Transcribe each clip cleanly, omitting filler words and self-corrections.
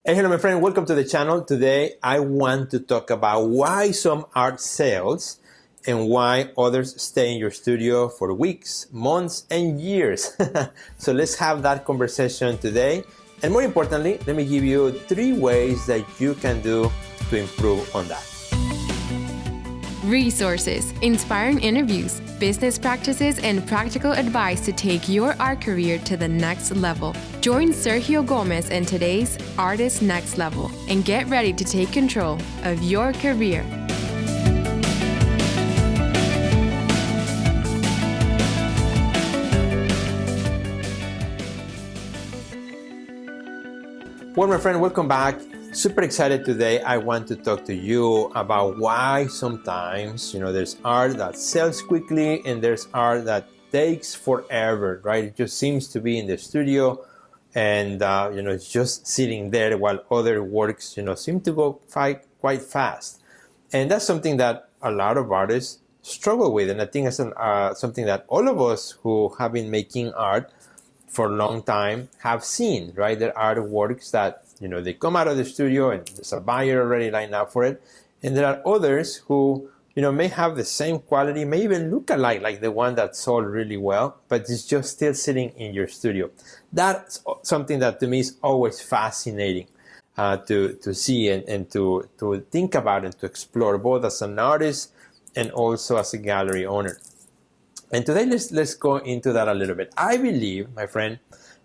Hey, hello, my friend. Welcome to the channel. Today, I want to talk about why some art sells and why others stay in your studio for weeks, months, and years. So let's have that conversation today. And more importantly, let me give you 3 ways that you can do to improve on that. Resources, inspiring interviews, business practices, and practical advice to take your art career to the next level. Join Sergio Gomez in today's Artist Next Level and get ready to take control of your career. Well, my friend, welcome back. Super excited today. I want to talk to you about why sometimes, there's art that sells quickly and there's art that takes forever, right? It just seems to be in the studio and, it's just sitting there while other works, seem to go quite fast. And that's something that a lot of artists struggle with. And I think it's something that all of us who have been making art for a long time have seen, right? There are works that, they come out of the studio and there's a buyer already lined up for it. And there are others who, may have the same quality, may even look alike, like the one that sold really well, but it's just still sitting in your studio. That's something that to me is always fascinating to see and to think about and to explore, both as an artist and also as a gallery owner. And today, let's go into that a little bit. I believe, my friend,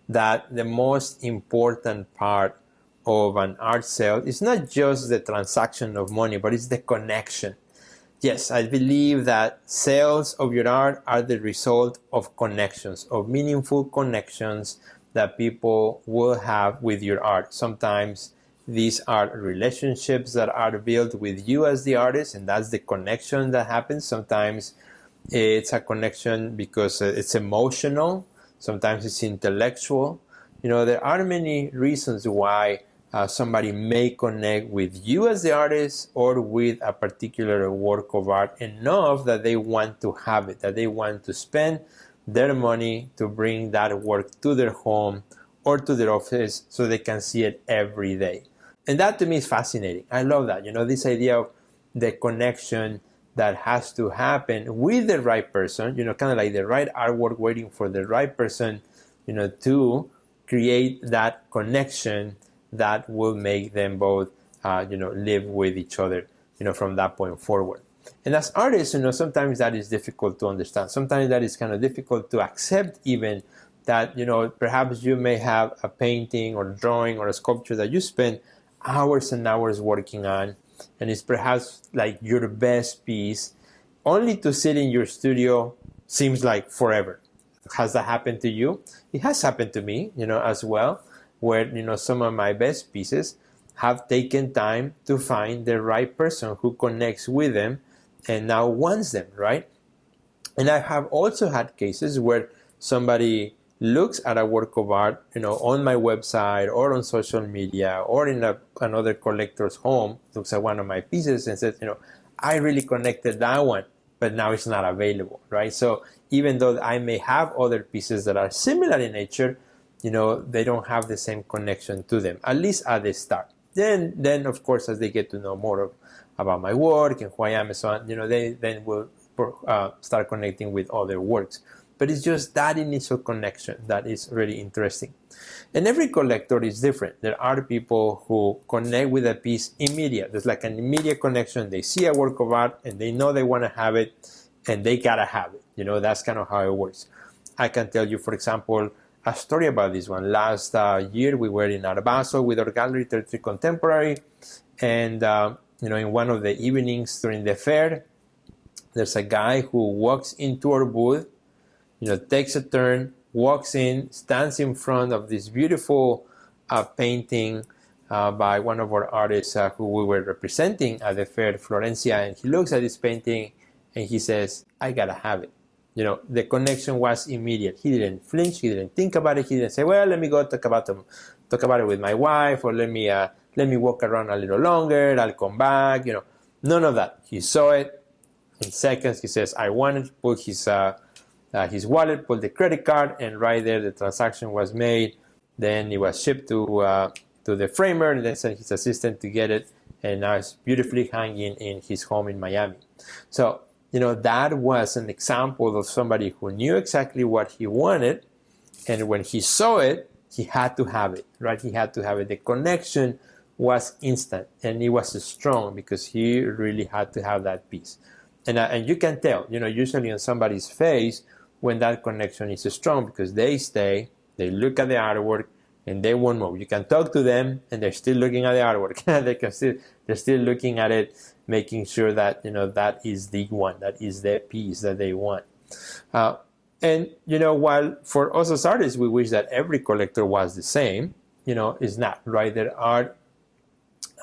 that the most important part of an art sale is not just the transaction of money, but it's the connection. Yes, I believe that sales of your art are the result of connections, of meaningful connections that people will have with your art. Sometimes these are relationships that are built with you as the artist, and that's the connection that happens. Sometimes it's a connection because it's emotional. Sometimes it's intellectual. There are many reasons why somebody may connect with you as the artist or with a particular work of art enough that they want to have it, that they want to spend their money to bring that work to their home or to their office so they can see it every day. And that to me is fascinating. I love that. This idea of the connection that has to happen with the right person, kind of like the right artwork waiting for the right person, to create that connection that will make them both, live with each other, from that point forward. And as artists, sometimes that is difficult to understand. Sometimes that is kind of difficult to accept even that, perhaps you may have a painting or drawing or a sculpture that you spend hours and hours working on, and it's perhaps like your best piece, only to sit in your studio seems like forever. Has that happened to you? It has happened to me, as well, where, some of my best pieces have taken time to find the right person who connects with them and now wants them, right? And I have also had cases where somebody looks at a work of art, on my website or on social media or in another collector's home, looks at one of my pieces and says, I really connected that one, but now it's not available, right? So even though I may have other pieces that are similar in nature, they don't have the same connection to them, at least at the start. Then of course, as they get to know more about my work and who I am and so on, they then will start connecting with other works. But it's just that initial connection that is really interesting. And every collector is different. There are people who connect with a piece immediate. There's like an immediate connection. They see a work of art and they know they want to have it and they gotta have it. That's kind of how it works. I can tell you, for example, a story about this one. Last year, we were in Art Basel with our gallery, 33 Contemporary. And, in one of the evenings during the fair, there's a guy who walks into our booth, takes a turn, walks in, stands in front of this beautiful painting by one of our artists who we were representing at the fair, Florencia, and he looks at this painting and he says, I gotta have it. The connection was immediate. He didn't flinch, he didn't think about it, he didn't say, well, let me go talk about it with my wife, or let me walk around a little longer, I'll come back, None of that. He saw it. In seconds, he says, I want it, put his wallet, pulled the credit card, and right there the transaction was made. Then it was shipped to to the framer and then sent his assistant to get it, and now it's beautifully hanging in his home in Miami. So, that was an example of somebody who knew exactly what he wanted, and when he saw it, he had to have it, right? He had to have it. The connection was instant, and it was strong because he really had to have that piece. And you can tell, usually on somebody's face when that connection is strong, because they stay, they look at the artwork, and they won't move. You can talk to them, and they're still looking at the artwork. They're still looking at it, making sure that that is the one, that is the piece that they want. And while for us as artists, we wish that every collector was the same, it's not, right? There are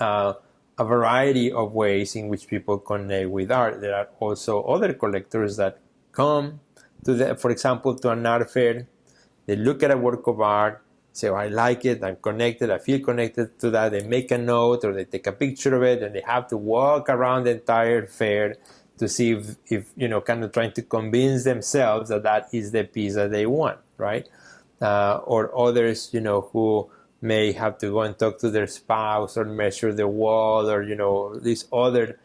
a variety of ways in which people connect with art. There are also other collectors that come to for example, to an art fair. They look at a work of art, say, I like it, I'm connected, I feel connected to that. They make a note or they take a picture of it, and they have to walk around the entire fair to see if kind of trying to convince themselves that that is the piece that they want, right? Or others, who may have to go and talk to their spouse or measure the wall, or these other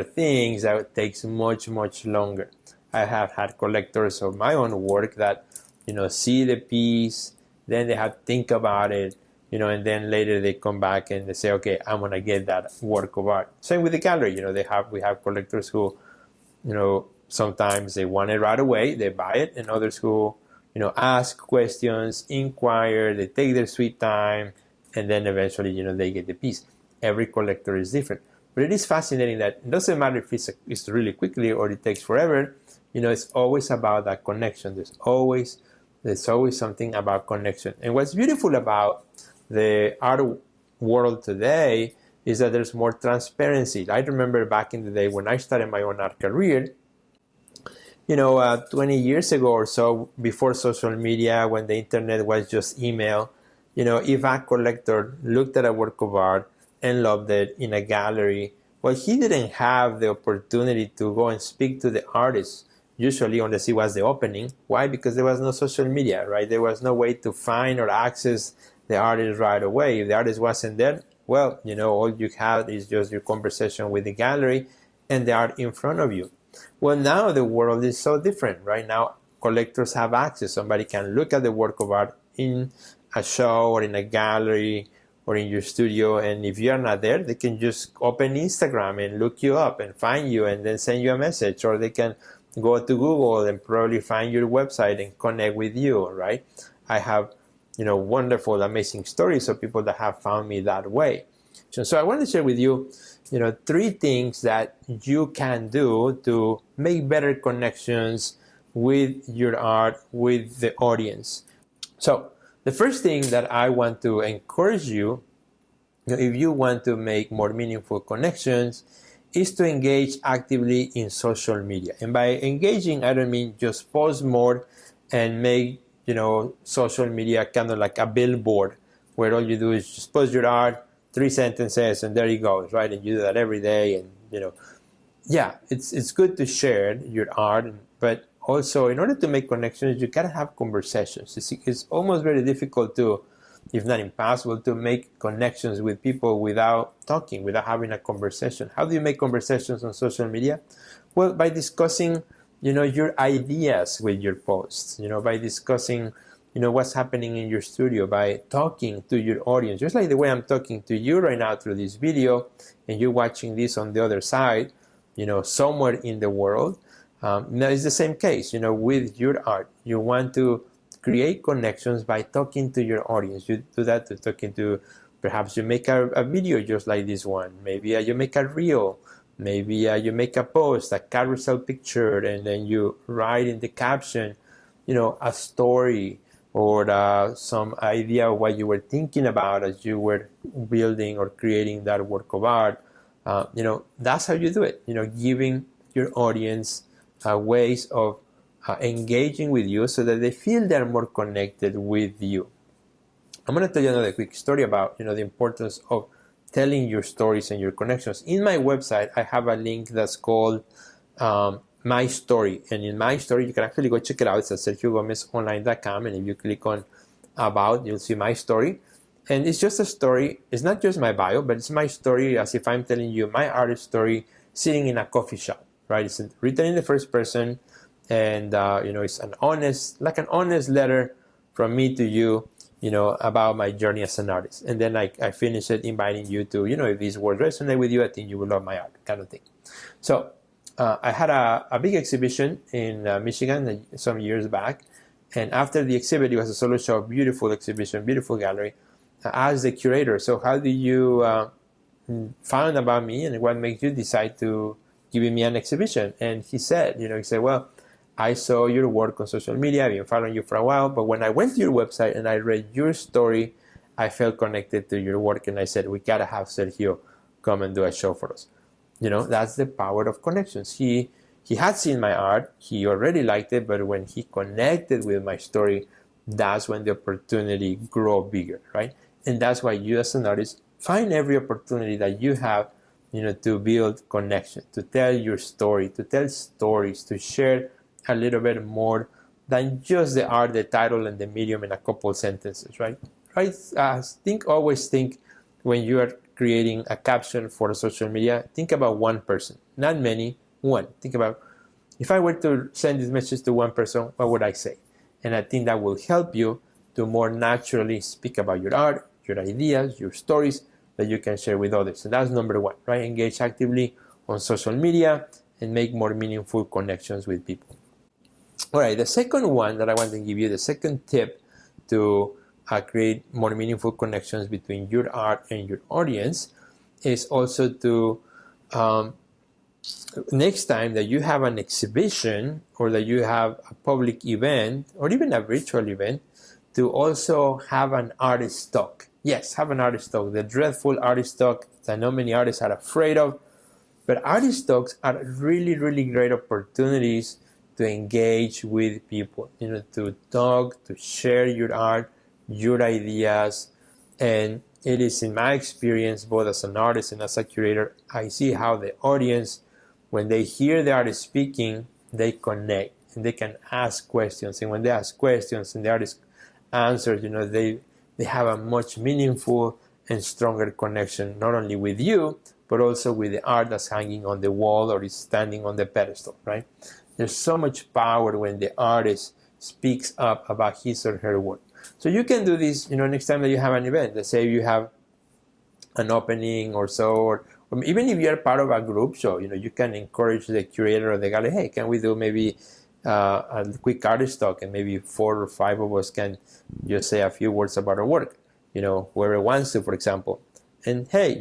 things that takes much longer. I have had collectors of my own work that see the piece, then they have to think about it, and then later they come back and they say, okay, I'm gonna get that work of art. Same with the gallery. We have collectors who sometimes they want it right away, they buy it, and others who ask questions, inquire, they take their sweet time, and then eventually, they get the piece. Every collector is different. But it is fascinating that it doesn't matter if it's really quickly or it takes forever, it's always about that connection. There's always something about connection. And what's beautiful about the art world today is that there's more transparency. I remember back in the day when I started my own art career, 20 years ago or so, before social media, when the internet was just email, if a collector looked at a work of art and loved it in a gallery, well, he didn't have the opportunity to go and speak to the artist, usually, unless it was the opening. Why? Because there was no social media, right? There was no way to find or access the artist right away. If the artist wasn't there, well, all you have is just your conversation with the gallery and the art in front of you. Well, now the world is so different. Right now, collectors have access. Somebody can look at the work of art in a show or in a gallery or in your studio, and if you're not there, they can just open Instagram and look you up and find you and then send you a message, or they can go to Google and probably find your website and connect with you, right? I have, wonderful, amazing stories of people that have found me that way. So I want to share with you, 3 things that you can do to make better connections with your art, with the audience. So the first thing that I want to encourage you, if you want to make more meaningful connections, is to engage actively in social media. And by engaging, I don't mean just post more and make, social media kind of like a billboard where all you do is just post your art, 3 sentences, and there it goes, right? And you do that every day. And, yeah, it's good to share your art, but also in order to make connections, you gotta have conversations. It's almost very difficult to, if not impossible, to make connections with people without talking, without having a conversation. How do you make conversations on social media? Well, by discussing, your ideas with your posts, by discussing, what's happening in your studio, by talking to your audience, just like the way I'm talking to you right now through this video, and you're watching this on the other side, somewhere in the world. Now it's the same case, with your art. You want to create connections by talking to your audience. You do that to talking to, perhaps you make a video just like this one. Maybe you make a reel. Maybe you make a post, a carousel picture, and then you write in the caption, a story or some idea of what you were thinking about as you were building or creating that work of art. That's how you do it. Giving your audience ways of engaging with you so that they feel they're more connected with you. I'm going to tell you another quick story about the importance of telling your stories and your connections. In my website, I have a link that's called My Story, and in My Story, you can actually go check it out. It's at SergioGomezOnline.com, and if you click on About, you'll see My Story. And it's just a story. It's not just my bio, but it's my story as if I'm telling you my artist story sitting in a coffee shop, right? It's written in the first person, and it's an honest letter from me to you, about my journey as an artist. And then I finish it inviting you to, if these words resonate with you, I think you will love my art, kind of thing. So I had a big exhibition in Michigan some years back. And after the exhibit, it was a solo show, beautiful exhibition, beautiful gallery. I asked the curator, so how do you found about me and what makes you decide to give me an exhibition? And he said, well, I saw your work on social media. I've been following you for a while, but when I went to your website and I read your story, I felt connected to your work, and I said, we gotta have Sergio come and do a show for us. That's the power of connections. He had seen my art, he already liked it, but when he connected with my story, that's when the opportunity grew bigger, right? And that's why you as an artist find every opportunity that you have, to build connection, to tell your story, to tell stories, to share a little bit more than just the art, the title, and the medium in a couple sentences, right? Always think when you are creating a caption for social media, think about one person, not many, one. Think about, if I were to send this message to one person, what would I say? And I think that will help you to more naturally speak about your art, your ideas, your stories that you can share with others. And that's number one, right? Engage actively on social media and make more meaningful connections with people. All right, the second one that I want to give you, the second tip to create more meaningful connections between your art and your audience is also to, next time that you have an exhibition or that you have a public event or even a virtual event, to also have an artist talk. Yes, have an artist talk, the dreadful artist talk that I know many artists are afraid of, but artist talks are really, really great opportunities to engage with people, to talk, to share your art, your ideas. And it is, in my experience, both as an artist and as a curator, I see how the audience, when they hear the artist speaking, they connect and they can ask questions. And when they ask questions and the artist answers, they have a much meaningful and stronger connection, not only with you, but also with the art that's hanging on the wall or is standing on the pedestal, right? There's so much power when the artist speaks up about his or her work. So you can do this, next time that you have an event. Let's say you have an opening or so, or even if you're part of a group show, you can encourage the curator of the gallery, hey, can we do maybe a quick artist talk, and maybe 4 or 5 of us can just say a few words about our work, whoever wants to, for example. And hey,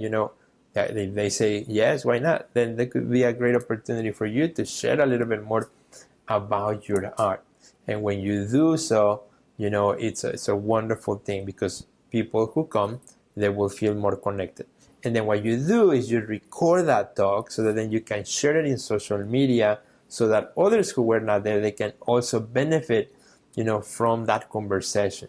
if they say yes, why not? Then there could be a great opportunity for you to share a little bit more about your art. And when you do so, it's a wonderful thing, because people who come, they will feel more connected. And then what you do is you record that talk so that then you can share it in social media, so that others who were not there, they can also benefit, from that conversation.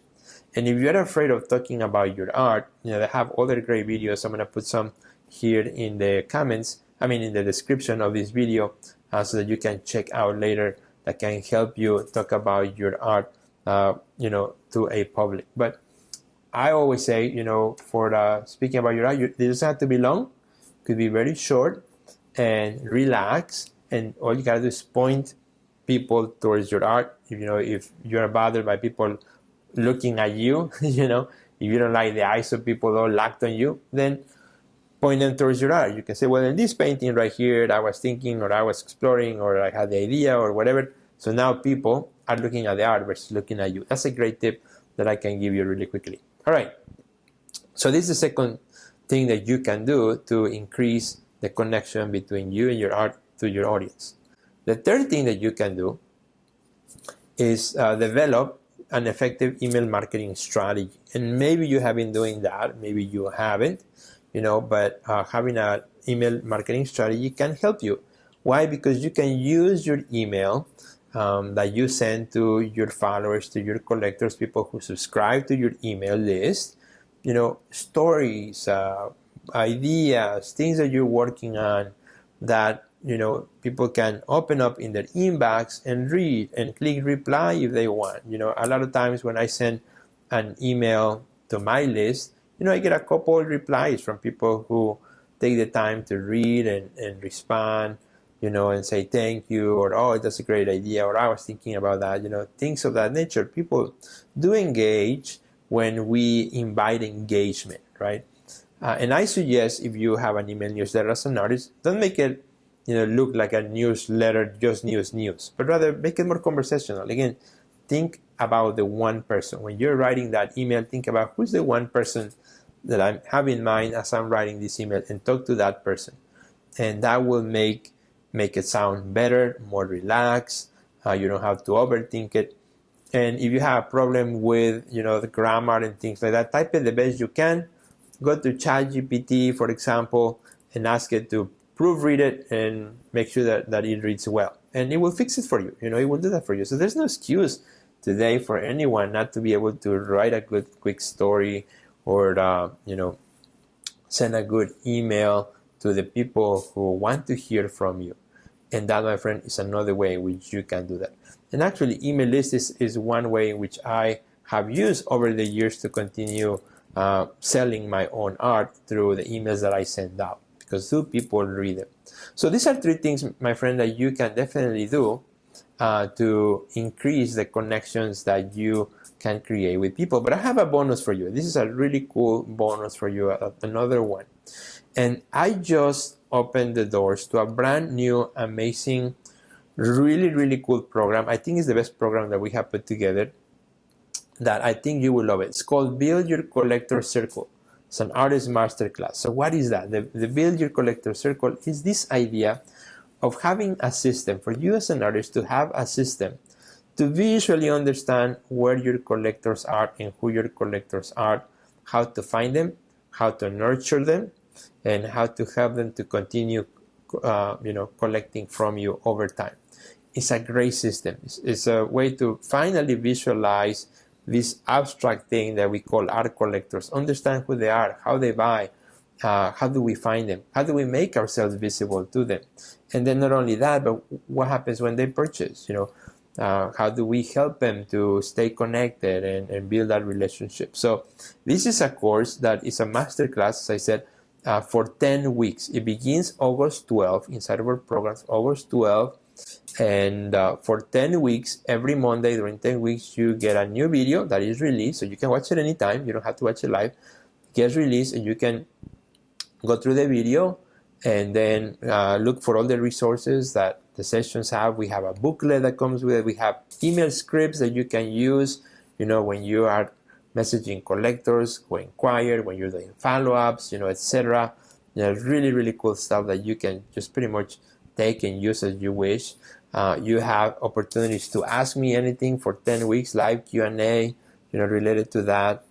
And if you're afraid of talking about your art, they have other great videos. I'm going to put some here in the comments, in the description of this video, so that you can check out later, that can help you talk about your art, to a public. But I always say, for speaking about your art, it doesn't have to be long. It could be very short and relax. And all you gotta do is point people towards your art. If you're bothered by people looking at you, if you don't like the eyes of people all locked on you, then point them towards your art. You can say, well, in this painting right here, I was thinking, or I was exploring, or I had the idea, or whatever. So now people are looking at the art versus looking at you. That's a great tip that I can give you really quickly. All right. So this is the second thing that you can do to increase the connection between you and your art to your audience. The third thing that you can do is develop an effective email marketing strategy. And maybe you have been doing that, maybe you haven't, but having an email marketing strategy can help you. Why? Because you can use your email that you send to your followers, to your collectors, people who subscribe to your email list, stories, ideas, things that you're working on that, people can open up in their inbox and read and click reply if they want. A lot of times when I send an email to my list, I get a couple replies from people who take the time to read and respond, and say thank you, or oh, that's a great idea, or I was thinking about that, things of that nature. People do engage when we invite engagement, right? And I suggest if you have an email newsletter as an artist, don't make it look like a newsletter, just news, but rather make it more conversational. Again, think about the one person. When you're writing that email, think about who's the one person that I have in mind as I'm writing this email, and talk to that person. And that will make it sound better, more relaxed. You don't have to overthink it. And if you have a problem with the grammar and things like that, type it the best you can. Go to ChatGPT, for example, and ask it to proofread it and make sure that it reads well. And it will fix it for you. It will do that for you. So there's no excuse today for anyone not to be able to write a good, quick story, or send a good email to the people who want to hear from you. And that, my friend, is another way in which you can do that. And actually, email lists is one way in which I have used over the years to continue selling my own art through the emails that I send out, because people read them. So these are 3 things, my friend, that you can definitely do to increase the connections that you can create with people. But I have a bonus for you. This is a really cool bonus for you, another one. And I just opened the doors to a brand new, amazing, really, really cool program. I think it's the best program that we have put together, that I think you will love it. It's called Build Your Collector Circle. It's an artist masterclass. So what is that? The Build Your Collector Circle is this idea of having a system for you as an artist, to have a system to visually understand where your collectors are and who your collectors are, how to find them, how to nurture them, and how to help them to continue collecting from you over time. It's a great system. It's a way to finally visualize this abstract thing that we call art collectors, understand who they are, how they buy, how do we find them, how do we make ourselves visible to them, and then not only that, but what happens when they purchase, how do we help them to stay connected and build that relationship. So this is a course that is a masterclass, as I said, for 10 weeks. It begins August 12 inside of our programs, August 12. And for 10 weeks, every Monday during 10 weeks, you get a new video that is released. So you can watch it anytime. You don't have to watch it live. It gets released, and you can go through the video and then look for all the resources that the sessions have. We have a booklet that comes with it. We have email scripts that you can use, when you are messaging collectors who inquire, when you're doing follow-ups, etc. Really, really cool stuff that you can just pretty much take and use as you wish. You have opportunities to ask me anything for 10 weeks, live Q&A, related to that.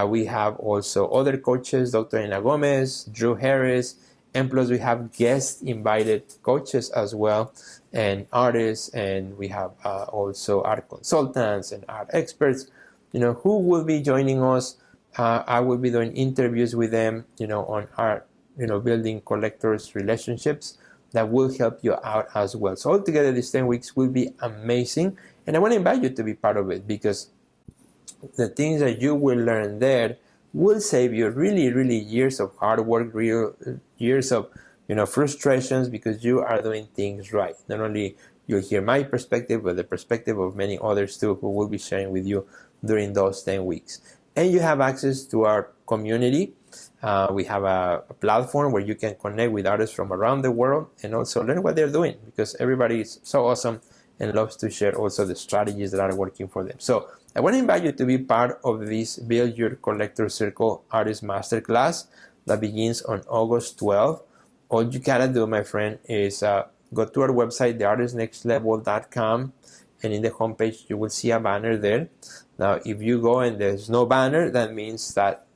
We have also other coaches, Dr. Elena Gomez, Drew Harris, and plus we have guest invited coaches as well, and artists, and we have also art consultants and art experts, who will be joining us. I will be doing interviews with them, on art, building collectors relationships that will help you out as well. So altogether, these 10 weeks will be amazing, and I want to invite you to be part of it, because the things that you will learn there will save you really, really years of hard work, real years of frustrations, because you are doing things right. Not only you'll hear my perspective, but the perspective of many others too, who will be sharing with you during those 10 weeks. And you have access to our community. We have a platform where you can connect with artists from around the world and also learn what they're doing, because everybody is so awesome and loves to share also the strategies that are working for them. So I want to invite you to be part of this Build Your Collector Circle Artist Masterclass that begins on August 12th. All you gotta do, my friend, is go to our website, theartistnextlevel.com, and in the homepage you will see a banner there. Now, if you go and there's no banner, that means that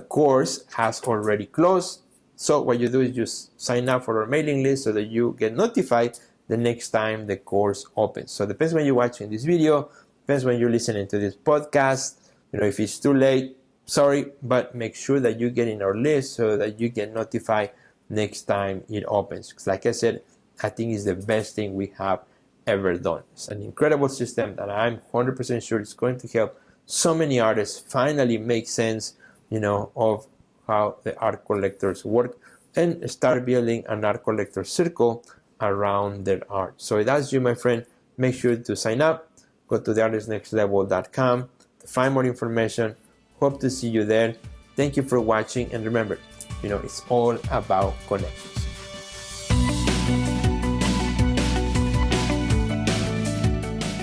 course has already closed. So what you do is just sign up for our mailing list so that you get notified the next time the course opens. So it depends when you're watching this video, depends when you're listening to this podcast. If it's too late, sorry, but make sure that you get in our list so that you get notified next time it opens. Because like I said, I think it's the best thing we have ever done. It's an incredible system that I'm 100% sure is going to help so many artists finally make sense, of how the art collectors work and start building an art collector circle around their art. So if that's you, my friend, make sure to sign up. Go to theartistnextlevel.com to find more information. Hope to see you there. Thank you for watching, and remember, it's all about connections.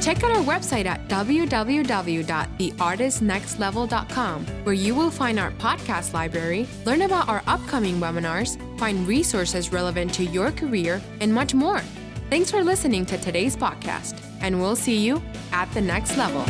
Check out our website at www.theartistnextlevel.com, where you will find our podcast library, learn about our upcoming webinars, find resources relevant to your career, and much more. Thanks for listening to today's podcast, and we'll see you at the next level.